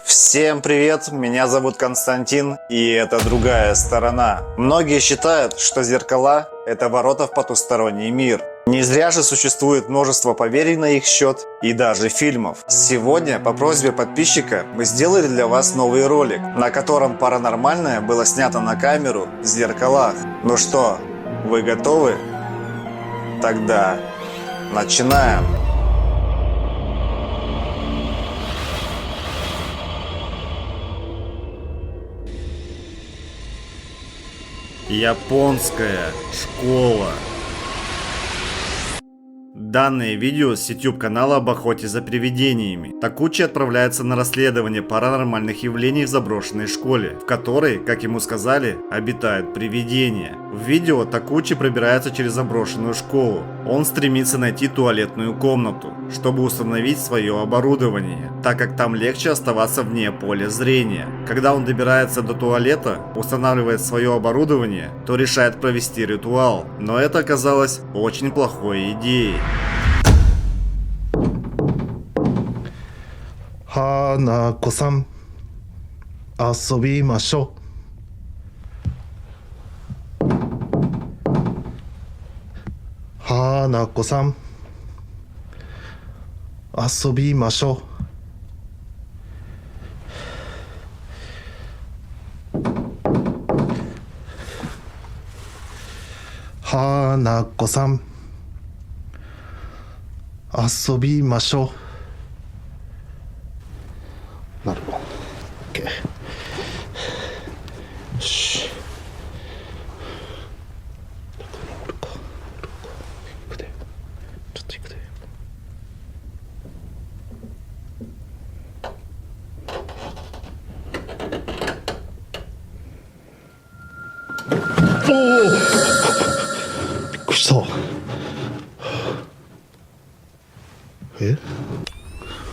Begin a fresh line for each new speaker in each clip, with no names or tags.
Всем привет, меня зовут Константин, и это другая сторона. Многие считают, что зеркала – это ворота в потусторонний мир. Не зря же существует множество поверий на их счет и даже фильмов. Сегодня по просьбе подписчика мы сделали для вас новый ролик, на котором паранормальное было снято на камеру в зеркалах. Ну что, вы готовы? Тогда начинаем! Японская школа. Данное видео с YouTube канала об охоте за привидениями. Такучи отправляется на расследование паранормальных явлений в заброшенной школе, в которой, как ему сказали, обитают привидения. В видео Такучи пробирается через заброшенную школу. Он стремится найти туалетную комнату, чтобы установить свое оборудование, так как там легче оставаться вне поля зрения. Когда он добирается до туалета, устанавливает свое оборудование, то решает провести ритуал. Но это оказалось очень плохой идеей.
Ханако-сан, 遊びましょう。Ханако-сан, 遊びましょう。Ханако-сан, 遊びましょう。なるほど。OK。よし。乗るか。行くで。ちょっと行くで。おお。びっくりした。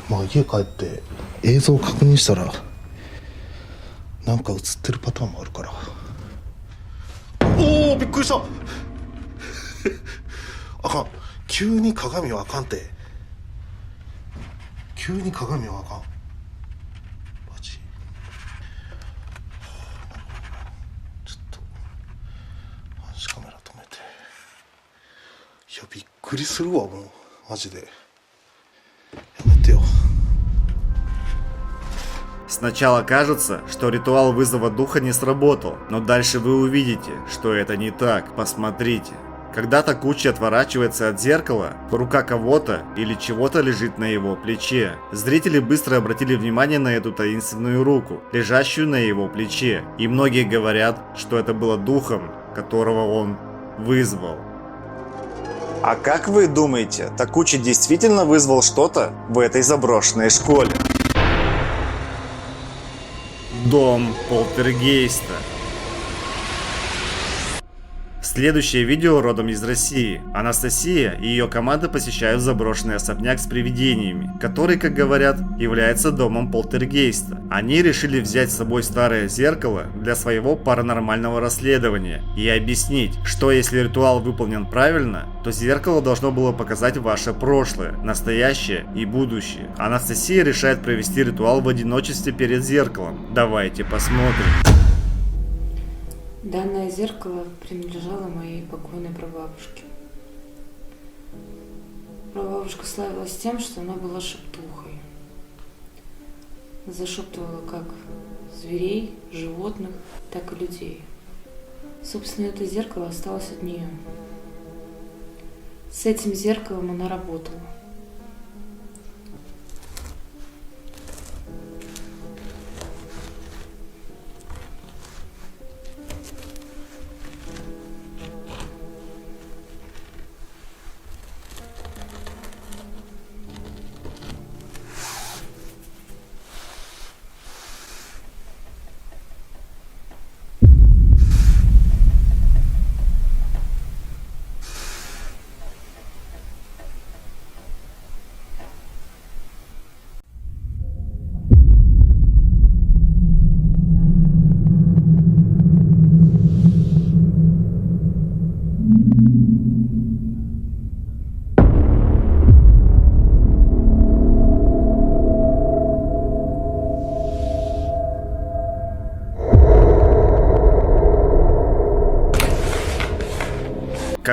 まあ家帰って映像を確認したらなんか映ってるパターンもあるから。おお、びっくりした。あかん、急に鏡はあかんて。急に鏡はあかん。マジ。ちょっと監視カメラ止めて。いやびっくりするわ、もうマジで。
Сначала кажется, что ритуал вызова духа не сработал, но дальше вы увидите, что это не так. Посмотрите. Когда Такучи отворачивается от зеркала, рука кого-то или чего-то лежит на его плече. Зрители быстро обратили внимание на эту таинственную руку, лежащую на его плече. И многие говорят, что это было духом, которого он вызвал. А как вы думаете, Такучи действительно вызвал что-то в этой заброшенной школе? Дом полтергейста. Следующее видео родом из России. Анастасия и ее команда посещают заброшенный особняк с привидениями, который, как говорят, является домом полтергейста. Они решили взять с собой старое зеркало для своего паранормального расследования и объяснить, что если ритуал выполнен правильно, то зеркало должно было показать ваше прошлое, настоящее и будущее. Анастасия решает провести ритуал в одиночестве перед зеркалом. Давайте посмотрим.
Данное зеркало принадлежало моей покойной прабабушке. Прабабушка славилась тем, что она была шептухой. Зашептывала как зверей, животных, так и людей. Собственно, это зеркало осталось от нее. С этим зеркалом она работала.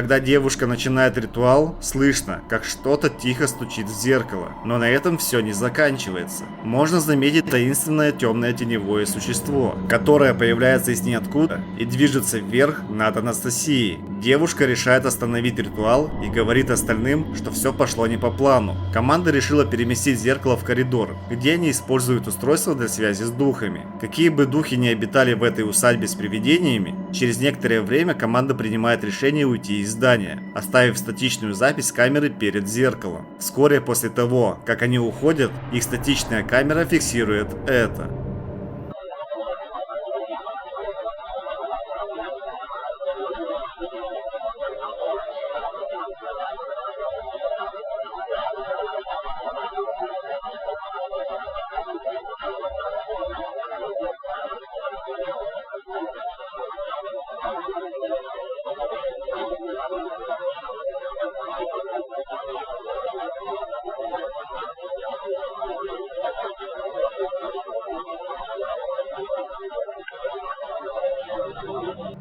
Когда девушка начинает ритуал, слышно, как что-то тихо стучит в зеркало. Но на этом все не заканчивается. Можно заметить таинственное темное теневое существо, которое появляется из ниоткуда и движется вверх над Анастасией. Девушка решает остановить ритуал и говорит остальным, что все пошло не по плану. Команда решила переместить зеркало в коридор, где они используют устройство для связи с духами. Какие бы духи ни обитали в этой усадьбе с привидениями, через некоторое время команда принимает решение уйти из здания, оставив статичную запись камеры перед зеркалом. Вскоре после того, как они уходят, их статичная камера фиксирует это.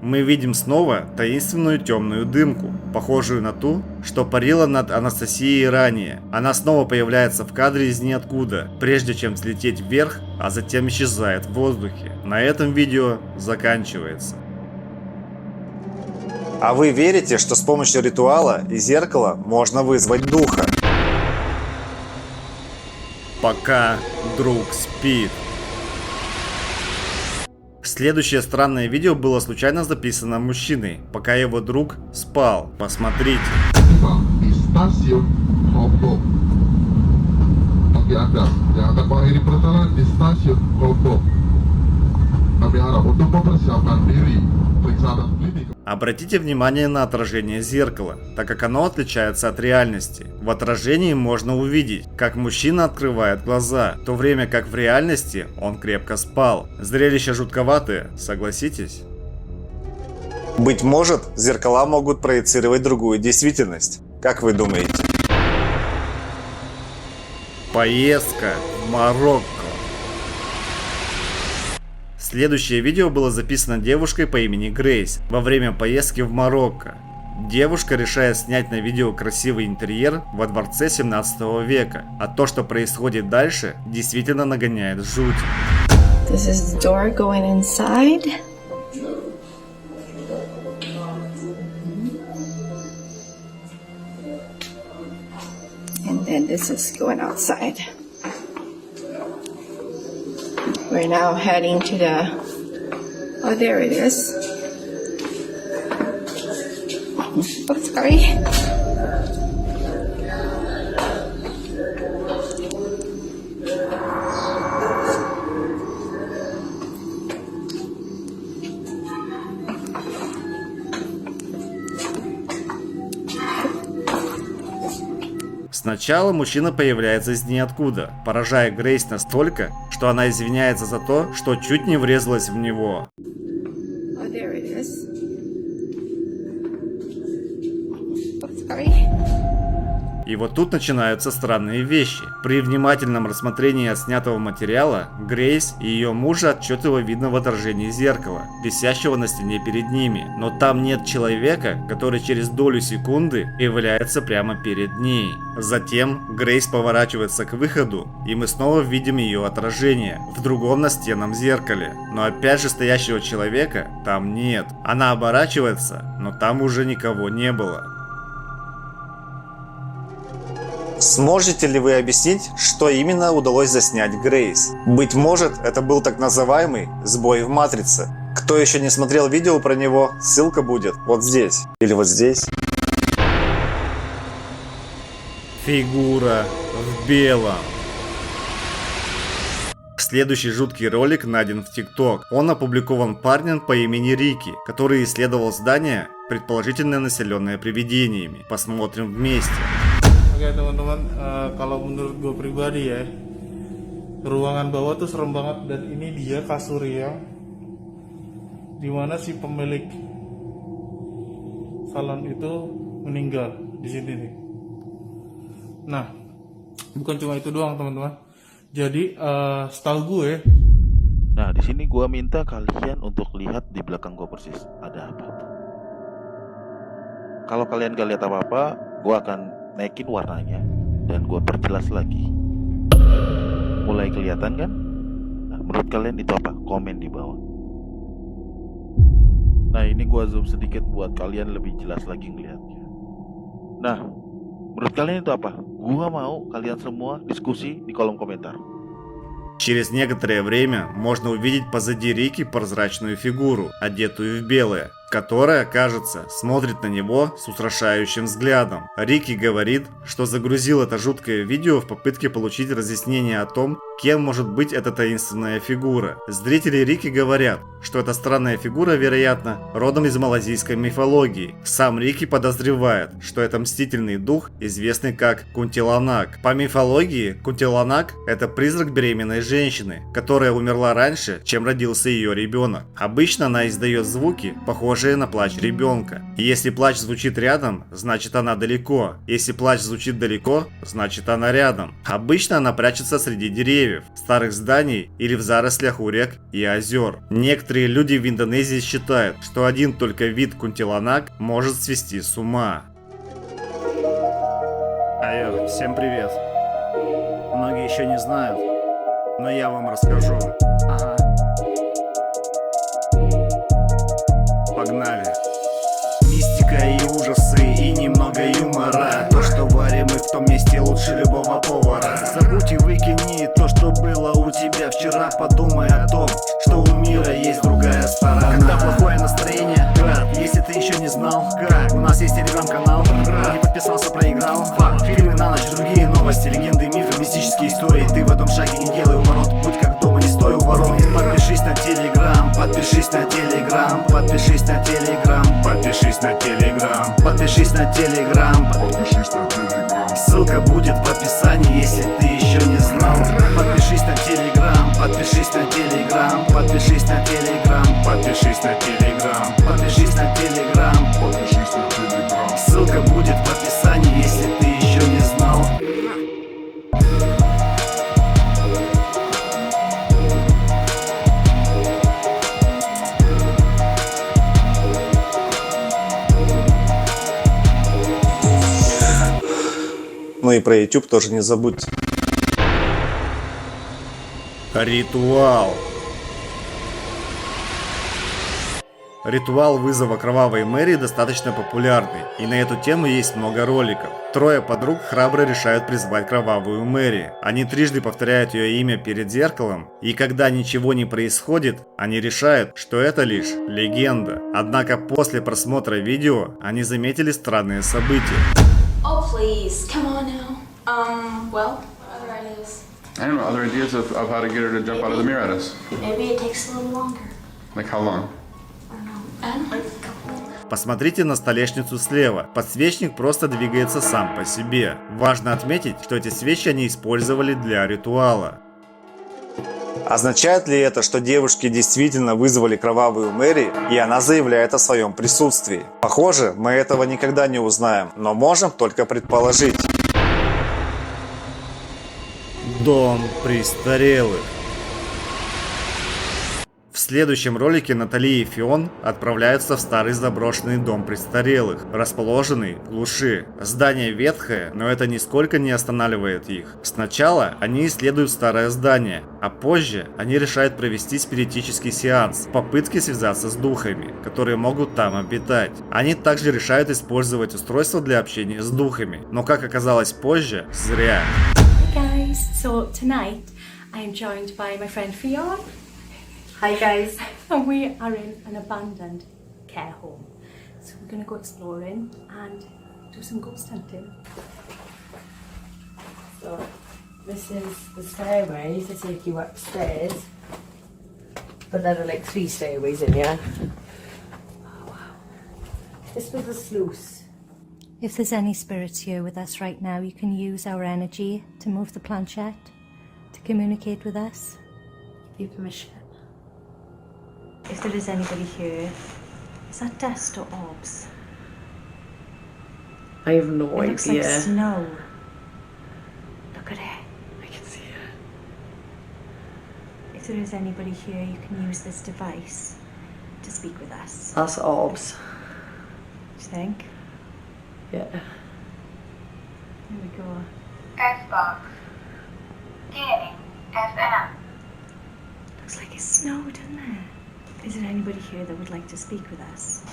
Мы видим снова таинственную темную дымку, похожую на ту, что парила над Анастасией ранее. Она снова появляется в кадре из ниоткуда, прежде чем взлететь вверх, а затем исчезает в воздухе. На этом видео заканчивается. А вы верите, что с помощью ритуала и зеркала можно вызвать духа? Пока друг спит. Следующее странное видео было случайно записано мужчиной, пока его друг спал. Посмотрите.
Di stasiun Kopo. Bagi Anda yang akan mengakhiri perjalanan di stasiun Kopo, kami harap untuk mempersiapkan diri, periksa dan klinik.
Обратите внимание на отражение зеркала, так как оно отличается от реальности. В отражении можно увидеть, как мужчина открывает глаза, в то время как в реальности он крепко спал. Зрелище жутковатое, согласитесь? Быть может, зеркала могут проецировать другую действительность. Как вы думаете? Поездка в Марокко. Следующее видео было записано девушкой по имени Грейс во время поездки в Марокко. Девушка решает снять на видео красивый интерьер во дворце 17 века, а то, что происходит дальше, действительно нагоняет жуть.
This is the door going inside. And then this is going outside. We're now heading to the... Oh, there it is. Oh, sorry.
Сначала мужчина появляется из ниоткуда, поражая Грейс настолько, что она извиняется за то, что чуть не врезалась в него.
Oh, there it is. Oh, sorry.
И вот тут начинаются странные вещи. При внимательном рассмотрении отснятого материала, Грейс и ее мужа отчетливо видно в отражении зеркала, висящего на стене перед ними. Но там нет человека, который через долю секунды является прямо перед ней. Затем Грейс поворачивается к выходу, и мы снова видим ее отражение в другом настенном зеркале. Но опять же стоящего человека там нет. Она оборачивается, но там уже никого не было. Сможете ли вы объяснить, что именно удалось заснять Грейс? Быть может, это был так называемый сбой в матрице. Кто еще не смотрел видео про него, ссылка будет вот здесь или вот здесь. Фигура в белом. Следующий жуткий ролик найден в ТикТок. Он опубликован парнем по имени Рики, который исследовал здание, предположительно населенное привидениями. Посмотрим вместе.
Oke teman-teman, kalau menurut gue pribadi ya, ruangan bawah tuh serem banget. Dan ini dia kasurnya, dimana si pemilik salon itu meninggal di sini nih. Nah, bukan cuma itu doang teman-teman. Jadi setahu gue.
Nah, di sini gue minta kalian untuk lihat di belakang gue persis ada apa. Kalau kalian gak lihat apa-apa, gue akan naikin warnanya dan gue perjelas lagi. Mulai kelihatan kan? Nah, menurut kalian itu apa? Komen di bawah. Nah, ini gue zoom sedikit buat kalian lebih jelas lagi ngeliatnya. Nah, menurut kalian itu apa? Gue mau kalian semua diskusi di kolom komentar.
Через некоторое время можно увидеть позади Рики прозрачную фигуру, одетую в белое, которая, кажется, смотрит на него с устрашающим взглядом. Рики говорит, что загрузил это жуткое видео в попытке получить разъяснение о том, кем может быть эта таинственная фигура. Зрители Рики говорят, что эта странная фигура, вероятно, родом из малазийской мифологии. Сам Рики подозревает, что это мстительный дух, известный как Кунтиланак. По мифологии, Кунтиланак – это призрак беременной женщины, которая умерла раньше, чем родился ее ребенок. Обычно она издает звуки, похожие на плач ребенка. И если плач звучит рядом, значит она далеко. Если плач звучит далеко, значит она рядом. Обычно она прячется среди деревьев, старых зданий или в зарослях у рек и озер. Некоторые люди в Индонезии считают, что один только вид Кунтиланак может свести с ума. Айо, всем привет. Многие еще не знают, но я вам расскажу. Ага. Погнали. Мистика и ужасы, и немного юмора. То, что варим мы в том месте лучше любого повара. Забудь и выкини то, что было у тебя вчера. Подумай о том, что у мира есть другая сторона. Когда плохое настроение, брат, если ты еще не знал, как у нас есть телеграм-канал, не подписался, проиграл. Факт, фильмы на ночь, другие новости, легенды, мифы, мистические истории. Ты в этом шаге не делай уворот, будь как дома, не стой у ворот. Подпишись на телеграм, подпишись на телеграм, подпишись на телеграм, подпишись на телеграм, подпишись на телеграм, подпишись на телеграм. Ссылка будет в описании, если ты еще не знал. Подпишись на телеграм, подпишись на телеграм, подпишись на телеграм, подпишись на телеграм, подпишись на телеграм, подпишись на телеграм. Ссылка будет в описании, если ты еще не знал. Ну и про YouTube тоже не забудьте. Ритуал. Ритуал вызова Кровавой Мэри достаточно популярный, и на эту тему есть много роликов. Трое подруг храбро решают призвать Кровавую Мэри. Они трижды повторяют ее имя перед зеркалом, и когда ничего не происходит, они решают, что это лишь легенда. Однако после просмотра видео они заметили странные события.
Oh, please, come on now. Well, other ideas?
I don't know, other ideas of how to get her to jump out of the mirror at us.
Maybe it takes a little longer.
Like how long?
I don't know.
Посмотрите на столешницу слева. Подсвечник просто двигается сам по себе. Важно отметить, что эти свечи они использовали для ритуала. Означает ли это, что девушки действительно вызвали Кровавую Мэри, и она заявляет о своем присутствии? Похоже, мы этого никогда не узнаем, но можем только предположить. Дом престарелых. В следующем ролике Натали и Фион отправляются в старый заброшенный дом престарелых, расположенный в глуши. Здание ветхое, но это нисколько не останавливает их. Сначала они исследуют старое здание, а позже они решают провести спиритический сеанс в попытке связаться с духами, которые могут там обитать. Они также решают использовать устройство для общения с духами, но как оказалось позже, зря.
Hey guys, so tonight I am joined by my friend Fionn. Hi guys. And we are in an abandoned care home. So we're going to go exploring and do some ghost hunting.
So this is the stairway to take you upstairs. But there are like 3 stairways in here. Oh wow. This was the sluice.
If there's any spirits here with us right now, you can use our energy to move the planchette, to communicate with us.
Give you permission.
If there is anybody here, is that dust or orbs?
I have no
It looks
idea.
like snow. Look at it.
I can see it.
If there is anybody here, you can use this device to speak with us.
That's orbs.
Do you think?
Yeah.
Here we go.
Xbox. Gaming. FM.
Looks like it snowed, doesn't it? Is there anybody here that would like to speak with us?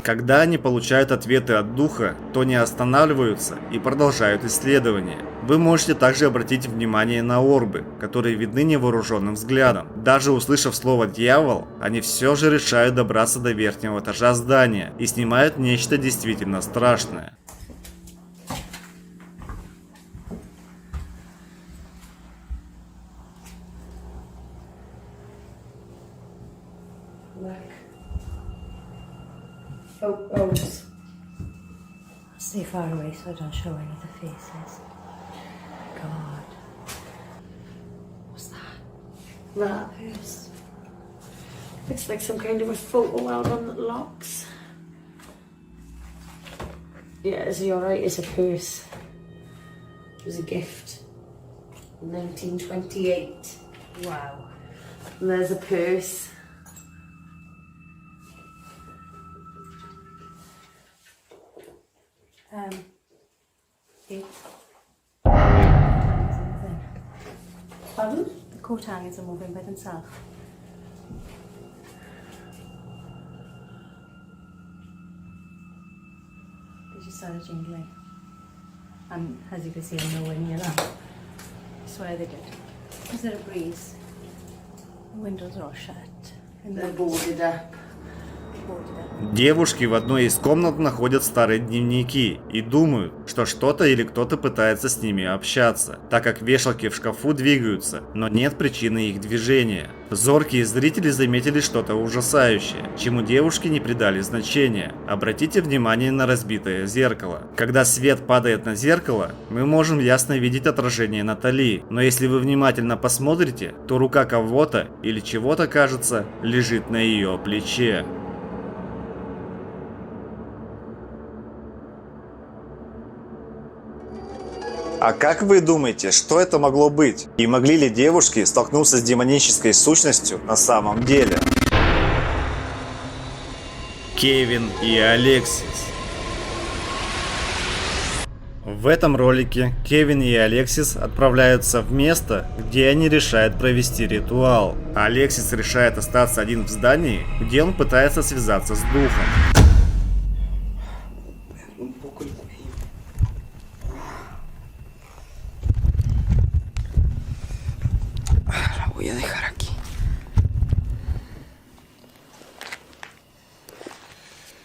Когда они получают ответы от духа, то не останавливаются и продолжают исследование. Вы можете также обратить внимание на орбы, которые видны невооруженным взглядом. Даже услышав слово «дьявол», они все же решают добраться до верхнего этажа здания и снимают нечто действительно страшное.
Oh, just stay far away so I don't show any of the faces. God. What's that? That is. Looks like some kind of a photo album that locks. Yeah, is he alright? It's a purse. It was a gift. 1928. Wow. And there's a purse. Pardon?
The coat hangers are moving by themselves. They just started jingling. And as you can see, I'm nowhere near that. I swear they did. Is there a breeze? The windows are all shut. And
They're boarded up.
Девушки в одной из комнат находят старые дневники и думают, что что-то или кто-то пытается с ними общаться, так как вешалки в шкафу двигаются, но нет причины их движения. Зоркие зрители заметили что-то ужасающее, чему девушки не придали значения. Обратите внимание на разбитое зеркало. Когда свет падает на зеркало, мы можем ясно видеть отражение Натали, но если вы внимательно посмотрите, то рука кого-то или чего-то, кажется, лежит на ее плече. А как вы думаете, что это могло быть? И могли ли девушки столкнуться с демонической сущностью на самом деле? Кевин и Алексис. В этом ролике Кевин и Алексис отправляются в место, где они решают провести ритуал. Алексис решает остаться один в здании, где он пытается связаться с духом.
Voy a dejar aquí.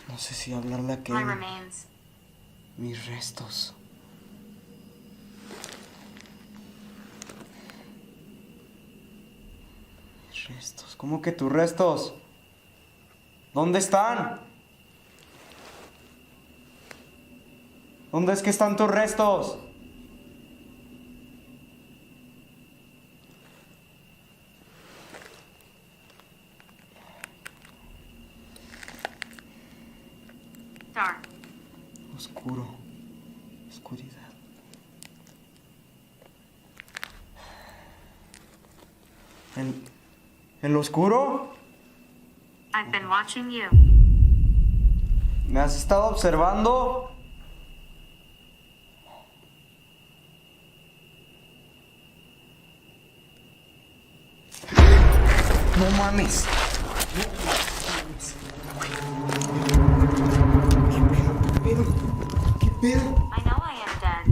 No sé si hablarle a
My
Kevin.
remains.
Mis restos. Mis restos. ¿Cómo que tus restos? ¿Dónde están? ¿Dónde es que están tus restos?
Dark.
Oscuro. Oscuridad. ¿En lo oscuro?
I've been watching you.
¿Me has estado observando? No mames. ¿Qué pedo?
I know I am dead.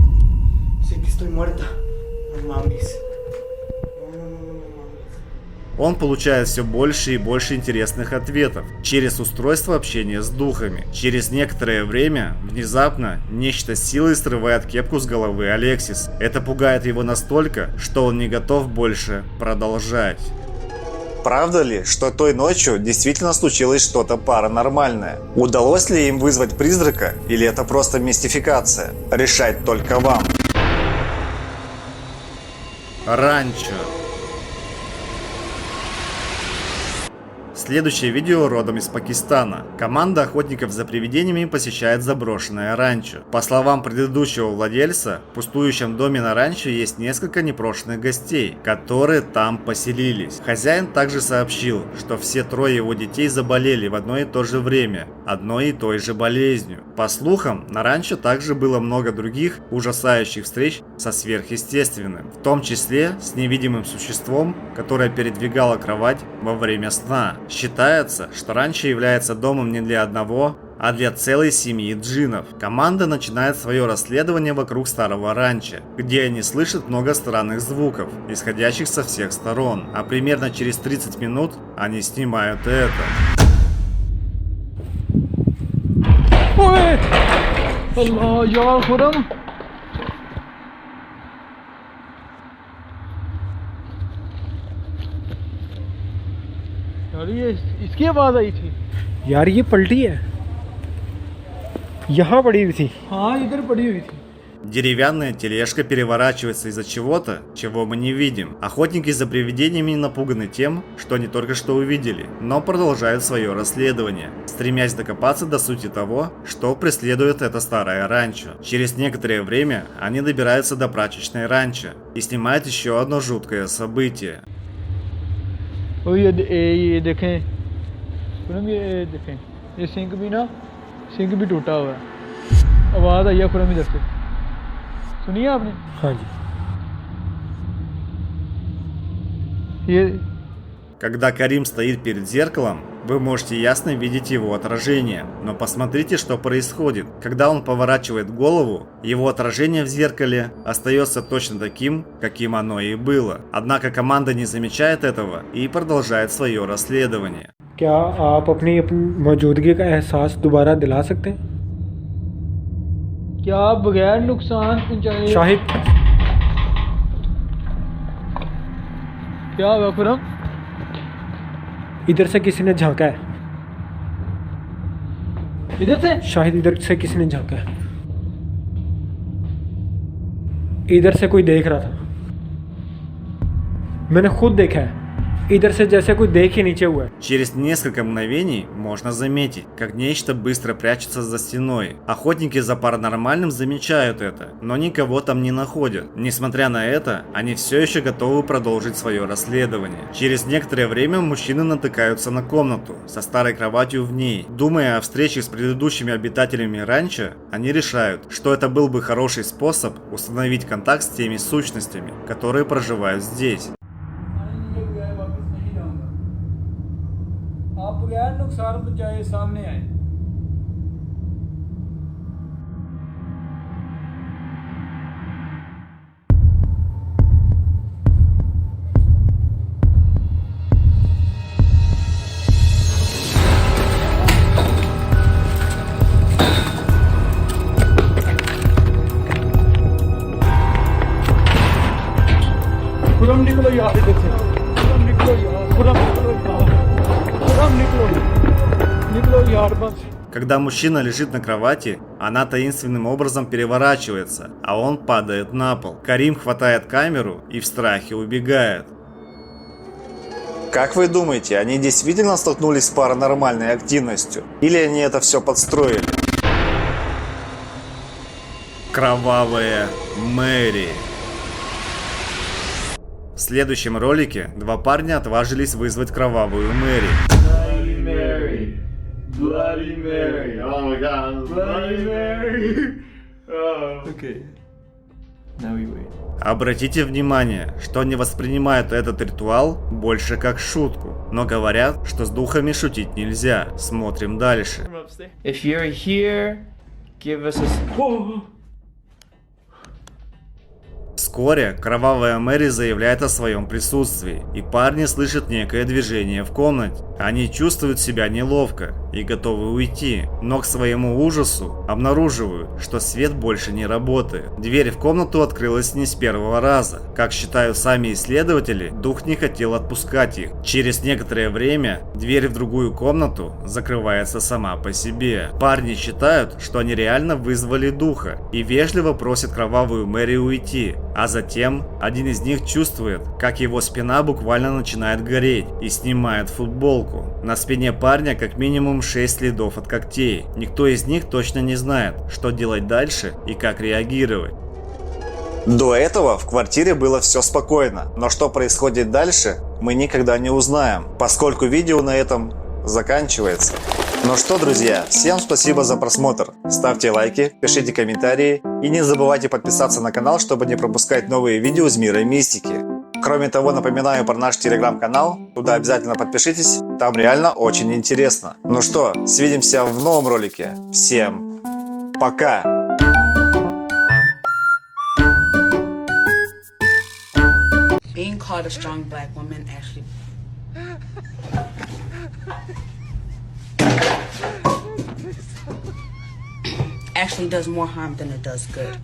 Sé que estoy muerta. No mames.
Он получает все больше и больше интересных ответов через устройство общения с духами. Через некоторое время, внезапно, нечто силой срывает кепку с головы Алексис. Это пугает его настолько, что он не готов больше продолжать. Правда ли, что той ночью действительно случилось что-то паранормальное? Удалось ли им вызвать призрака, или это просто мистификация? Решать только вам. Ранчо. Следующее видео родом из Пакистана. Команда охотников за привидениями посещает заброшенное ранчо. По словам предыдущего владельца, в пустующем доме на ранчо есть несколько непрошенных гостей, которые там поселились. Хозяин также сообщил, что все трое его детей заболели в одно и то же время, одной и той же болезнью. По слухам, на ранчо также было много других ужасающих встреч со сверхъестественным, в том числе с невидимым существом, которое передвигало кровать во время сна. Считается, что ранчо является домом не для одного, а для целой семьи джиннов. Команда начинает свое расследование вокруг старого ранчо, где они слышат много странных звуков, исходящих со всех сторон. А примерно через 30 минут они снимают это.
Ой! Allah, ya Khurram! यार ये इसकी आवाज आई थी
यार ये पलटी है यहाँ पड़ी हुई थी
हाँ इधर पड़ी हुई थी
Деревянная тележка переворачивается из-за чего-то, чего мы не видим. Охотники за привидениями напуганы тем, что они только что увидели, но продолжают свое расследование, стремясь докопаться до сути того, что преследует это старое ранчо. Через некоторое время они добираются до прачечной ранчо и снимают еще одно жуткое событие.
ओ ये देखें खुरम ये देखें ये सिंक भी ना सिंक भी टूटा हुआ है आवाज आई है खुरम इधर से सुनिए आपने
हाँ जी
ये
Когда Карим стоит перед зеркалом, вы можете ясно видеть его отражение, но посмотрите, что происходит. Когда он поворачивает голову, его отражение в зеркале остается точно таким, каким оно и было. Однако команда не замечает этого и продолжает свое расследование.
क्या आप अपनी मौजूदगी का एहसास दोबारा दिला सकते हैं?
क्या आप बगैर नुकसान पहुंचाए
शाहिद
क्या हुआ खुरम
इधर से किसी ने झांका है
इधर से
शाहिद इधर से किसी ने झांका है इधर से कोई देख रहा था मैंने खुद देखा है इधर से जैसे कोई देख ही नीचे हुआ है.
Через несколько мгновений можно заметить, как нечто быстро прячется за стеной. Охотники за паранормальным замечают это, но никого там не находят. Несмотря на это, они все еще готовы продолжить свое расследование. Через некоторое время мужчины натыкаются на комнату со старой кроватью в ней. Думая о встрече с предыдущими обитателями ранчо, они решают, что это был бы хороший способ установить контакт с теми сущностями, которые проживают здесь.
आप बगैर नुकसान पहुंचाए सामने आए खुरम निकलो यार इधर से खुरम निकलो यार खुरम निकलो यार
Когда мужчина лежит на кровати, она таинственным образом переворачивается, а он падает на пол. Карим хватает камеру и в страхе убегает. Как вы думаете, они действительно столкнулись с паранормальной активностью? Или они это все подстроили? Кровавая Мэри. В следующем ролике два парня отважились вызвать кровавую Мэри.
Bloody Mary. Oh my God. Bloody Mary. Oh. Okay. Now we wait.
Обратите внимание, что они воспринимают этот ритуал больше как шутку, но говорят, что с духами шутить нельзя. Смотрим дальше.
If you're here, give us a...
Вскоре кровавая Мэри заявляет о своем присутствии, и парни слышат некое движение в комнате. Они чувствуют себя неловко и готовы уйти, но к своему ужасу обнаруживают, что свет больше не работает. Дверь в комнату открылась не с первого раза. Как считают сами исследователи, дух не хотел отпускать их. Через некоторое время дверь в другую комнату закрывается сама по себе. Парни считают, что они реально вызвали духа и вежливо просят кровавую Мэри уйти. А затем один из них чувствует, как его спина буквально начинает гореть и снимает футболку. толку? На спине парня как минимум 6 следов от когтей. Никто из них точно не знает, что делать дальше и как реагировать. До этого в квартире было все спокойно, но что происходит дальше, мы никогда не узнаем, поскольку видео на этом заканчивается. Ну что, друзья, всем спасибо за просмотр. Ставьте лайки, пишите комментарии и не забывайте подписаться на канал, чтобы не пропускать новые видео из мира мистики. Кроме того, напоминаю про наш телеграм-канал, туда обязательно подпишитесь, там реально очень интересно. Ну что, свидимся в новом ролике. Всем пока!
Being called a strong black woman actually does more harm than it does good.